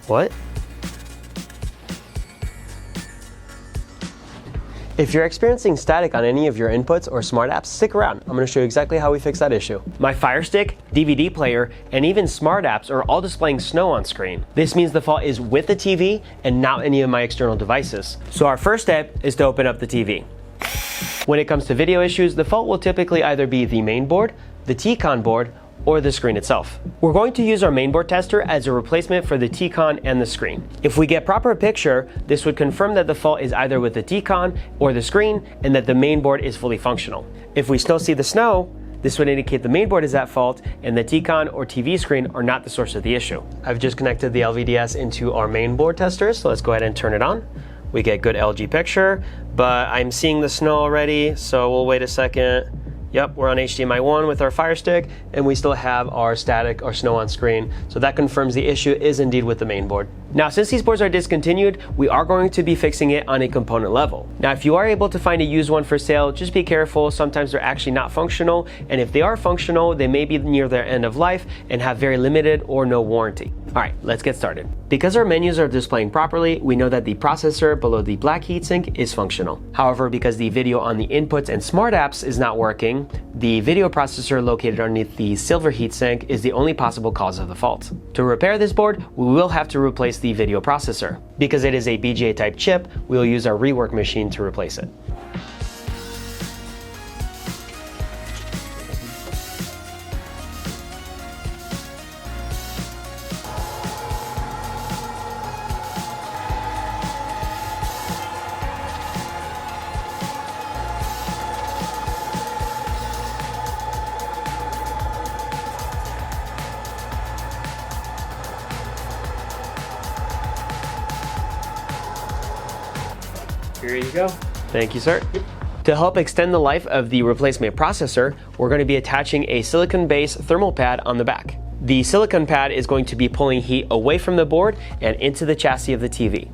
What? If you're experiencing static on any of your inputs or smart apps, stick around. I'm going to show you exactly how we fix that issue. My Fire Stick, DVD player, and even smart apps are all displaying snow on screen. This means the fault is with the TV and not any of my external devices. So our first step is to open up the TV. When it comes to video issues, the fault will typically either be the main board, the T-Con board, or the screen itself. We're going to use our mainboard tester as a replacement for the T-Con and the screen. If we get proper picture, this would confirm that the fault is either with the T-Con or the screen and that the mainboard is fully functional. If we still see the snow, this would indicate the mainboard is at fault and the T-Con or TV screen are not the source of the issue. I've just connected the LVDS into our mainboard tester, so let's go ahead and turn it on. We get good LG picture, but I'm seeing the snow already, so we'll wait a second. Yep, we're on HDMI 1 with our Fire Stick, and we still have our static or snow on screen. So that confirms the issue is indeed with the main board. Now, since these boards are discontinued, we are going to be fixing it on a component level. Now, if you are able to find a used one for sale, just be careful. Sometimes they're actually not functional, and if they are functional, they may be near their end of life and have very limited or no warranty. All right, let's get started. Because our menus are displaying properly, we know that the processor below the black heatsink is functional. However, because the video on the inputs and smart apps is not working, the video processor located underneath the silver heatsink is the only possible cause of the fault. To repair this board, we will have to replace the video processor. Because it is a BGA type chip, we will use our rework machine to replace it. Here you go. Thank you, sir. To help extend the life of the replacement processor, we're going to be attaching a silicone-based thermal pad on the back. The silicone pad is going to be pulling heat away from the board and into the chassis of the TV.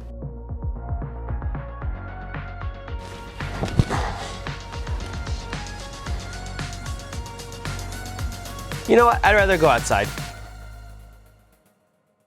You know what? I'd rather go outside.